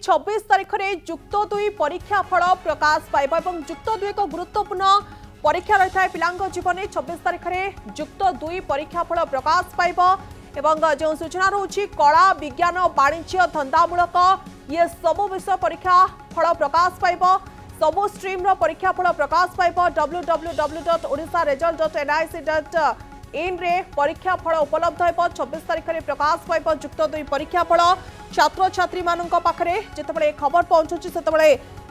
26 तारीख में जुक्त 2 परीक्षा फल प्रकाश पाइब और जुक्त 2 एक गुरुत्वपूर्ण परीक्षा रही है पिला जीवन में 26 तारीख में जुक्त 2 परीक्षा फल प्रकाश पाइब एवं जो सूचना रोची कला विज्ञान वाणिज्य धंदामूलक ये सबु विषय परीक्षा फल प्रकाश पाइब सबु स्ट्रीम परीक्षा फल प्रकाश पाइब www.odisharesult.nic.in रे परीक्षा फल उपलब्ध हो 26 तारीख में प्रकाश पाइब जुक्त 2 परीक्षा फल छात्र छात्री मान पाखे जिते खबर पहुंचुची से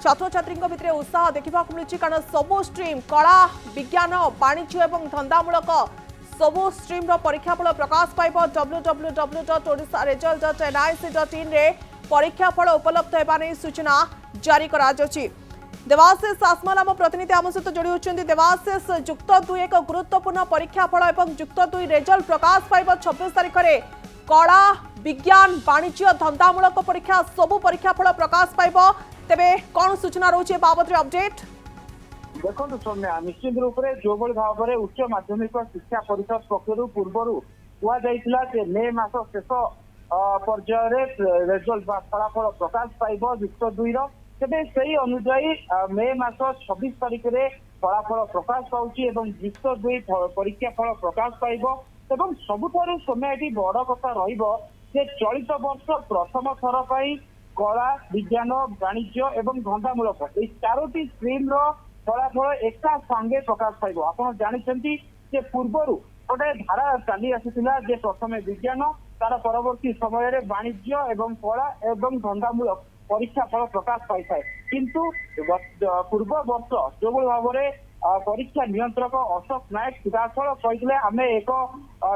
छात्र छात्री भितर उत्साह देखा मिलूँ कारण सबु स्ट्रीम कला विज्ञान वाणिज्य और धंदामूलक सबु स्ट्रीम परीक्षा फल प्रकाश पाइब www.odisharesult.nic.in रे परीक्षा फल उपलब्ध होने सूचना जारी करा देवाशीष आसमाल आम प्रतिनिधि आम सहित जोड़ी होती देवाशीष जुक्त 2 एक गुरुत्वपूर्ण परीक्षा फल और जुक्त 2 रेजल्ट प्रकाश पाइब 26 तारीख में कला विज्ञान वाणिज्य धंदामूलक परीक्षा सबु परीक्षा फल प्रकाश पाइब तेबे कौन सूचना रोचे बाबद अपडेट देखो सौम्या निश्चित रूप से जो भाव में उच्च माध्यमिक शिक्षा परिषद पक्षर पूर्वर कहुला मे मास शेष पर्यायर रेजल्ट फलाफल प्रकाश पाइब जुक्त 2 तेरे से अनुजाई मे मास 26 तारीख में फलाफल प्रकाश पाऊँच जुक्त 2 परीक्षा फल प्रकाश पाइब एवं सबुठारु समय बड़ कथा रे चलित वर्ष प्रथम थर पर कला विज्ञान वाणिज्य एवं धंदामूलक ये 4टी स्ट्रीम फलाफल एका सांगे प्रकाश पाइब आप जानते पूर्वर गोटे धारा चली आसाला प्रथम विज्ञान तार परवर्ती समय वाणिज्य एवं कला एवं धंदामूलक परीक्षा फल प्रकाश पाई था किंतु पूर्व वर्ष जो भाव में परीक्षा नियंत्रक अशोक नायक सीधासल कहते आम एक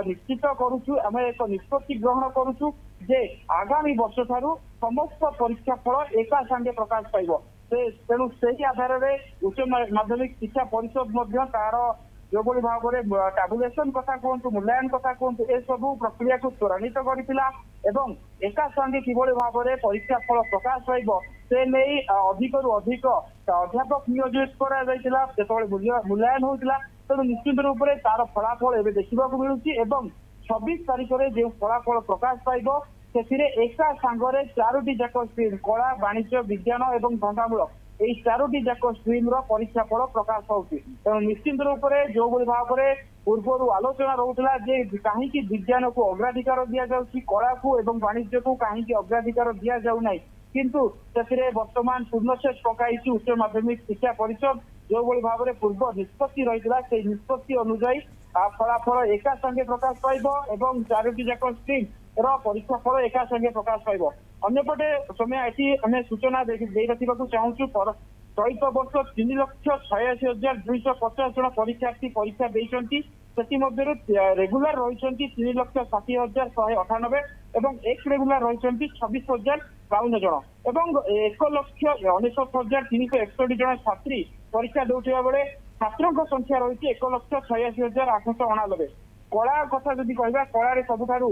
निश्चित करुचु आम एक निष्पत्ति ग्रहण करुचु जे आगामी वर्ष ठारू समस्त परीक्षा फल एका सांगे प्रकाश पाइब तेणु से आधार में उच्च माध्यमिक शिक्षा परिषद तार जो भाव में टाबुलेसन कथा कहतु मूल्यांकन कथा कहतु ए सब प्रक्रिया को त्वरान्वित करथिला एवं एका संगे किभଳି भाव में परीक्षा फल प्रकाश पाइब से नहीं अधिक रु अधिक अध्यापक नियोजित करा मूल्यांकन होता तेणु निश्चित रूप से तार फलाफल एवं देखा मिलूँ एवं 26 तारीख में जो फलाफल प्रकाश पाइब से एका सांगरे 4टी जाक स्ट्रीम कला वाणिज्य विज्ञान एवं धंदामूलक यही 4टी जाक स्ट्रीम परीक्षा फल प्रकाश पाऊँच तेणु निश्चित रूप से जो भाव में पूर्वर आलोचना रोला कहीं विज्ञान को अग्राधिकार दि जाऊँगी कला को एवं वाणिज्य को कहीं अग्राधिकार दि जाऊना किंतु से वर्तमान पूर्णच्छेद पकाई उच्च माध्यमिक शिक्षा परिषद जो भाव में पूर्व निष्पत्ति रही से निष्पत्ति अनुजाई फलाफल एका संगे प्रकाश पाइब एवं 4टी जाक स्ट्रीम परीक्षा फल एका संगे प्रकाश पाइब अन्यपटे समय ये आम सूचना रखा चाहूँ चलित वर्ष 3,86,250 जन परीक्षार्थी परीक्षा देती रेगुलार रही 3,60,198 एवं एक्स रेगुलार रही 26,052 जन एवं 1,69,361 जन छात्री परीक्षा देउथिबा बेले छात्रों संख्या रही 1,86,899 कला कथा जदि कहबा कला सबुठारु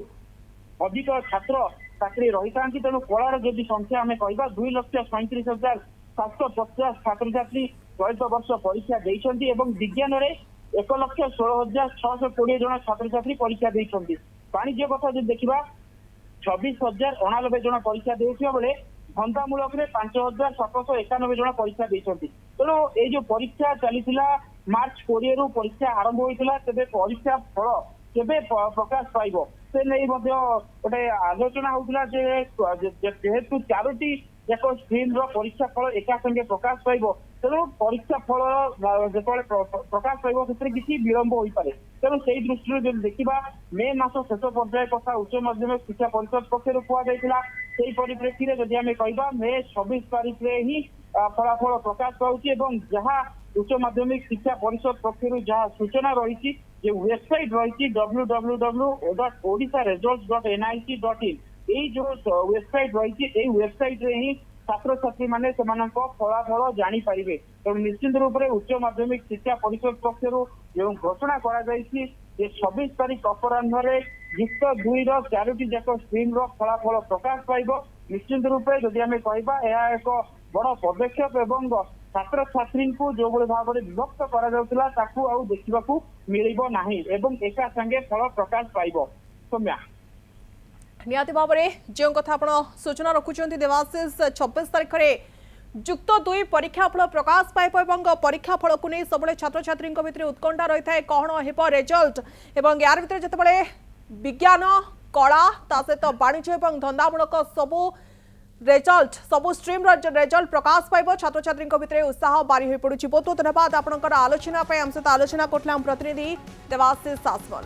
अधिक छात्र छात्री रही था तेणु कलार जदि संख्या आम कह 2,37,750 छात्र छात्री चलित वर्ष परीक्षा देती विज्ञान में 1,16,620 जन छात्र छात्री परीक्षा देती वाणिज्य कथा जो देखा 26,099 जन परीक्षा देउथिबा बेले धंदामूलक 5,791 जन परीक्षा देती तेणु ये जो परीक्षा चली मार्च 20 रु परीक्षा आरंभ होता तेज परीक्षा फल केबे प्रकाश पाइब से नहीं गोटे आलोचना होता जेहेतु 4टी जाक स्ट्रीम परीक्षा फल एका संगे प्रकाश पाइब तेणु परीक्षा फल जो प्रकाश पाइब से किसी विलंब हो पारे तेणु से दृष्टि जो देखा मे मास शेष पर्याय कथा उच्च माध्यमिक शिक्षा परिषद पक्षर कहुला से परिप्रेक्षी में जदि आम कह मे 26 तारीख में ही फलाफल प्रकाश पाऊँच जहाँ उच्च माध्यमिक शिक्षा परिषद पक्षर जहाँ सूचना रही वेबसाइट रही www.odisharesult.nic.in यही जो वेबसाइट रही वेबसाइट रे ही छात्र छात्री माने फलाफल जानीपारे तेणु निश्चित रूप से उच्च माध्यमिक शिक्षा परिषद पक्षर जो घोषणा कर 26 तारीख अपराह जुक्त 2 4टी जाक स्ट्रीम फलाफल प्रकाश पाइब निश्चित रूप से जदि आम कहबा यह एक बड़ पदक्षेप एवं छात्र छात्री को जो भाव में विभक्त देखा मिल ना एका संगे फल प्रकाश पाइब सौम्या निहाती भाव में जो कथा आप सूचना रखुंट देवाशीष 26 तारीख में जुक्त 2 परीक्षा फल प्रकाश पाइब और परीक्षा फल को नहीं सब छात्र छात्री भितर उत्कंठा रही है कौन हो रिजल्ट और यार भर जिते विज्ञान कला सहित वाणिज्य और धंदामूलक सबू रिजल्ट सबू स्ट्रीम रिजल्ट प्रकाश पाइब छात्र छात्री भितर उत्साह बारी हो पड़ुछि। बहुत बहुत धन्यवाद आपंकर आलोचना आम सहित आलोचना करथिले प्रतिनिधि देवाशीष सासवाल।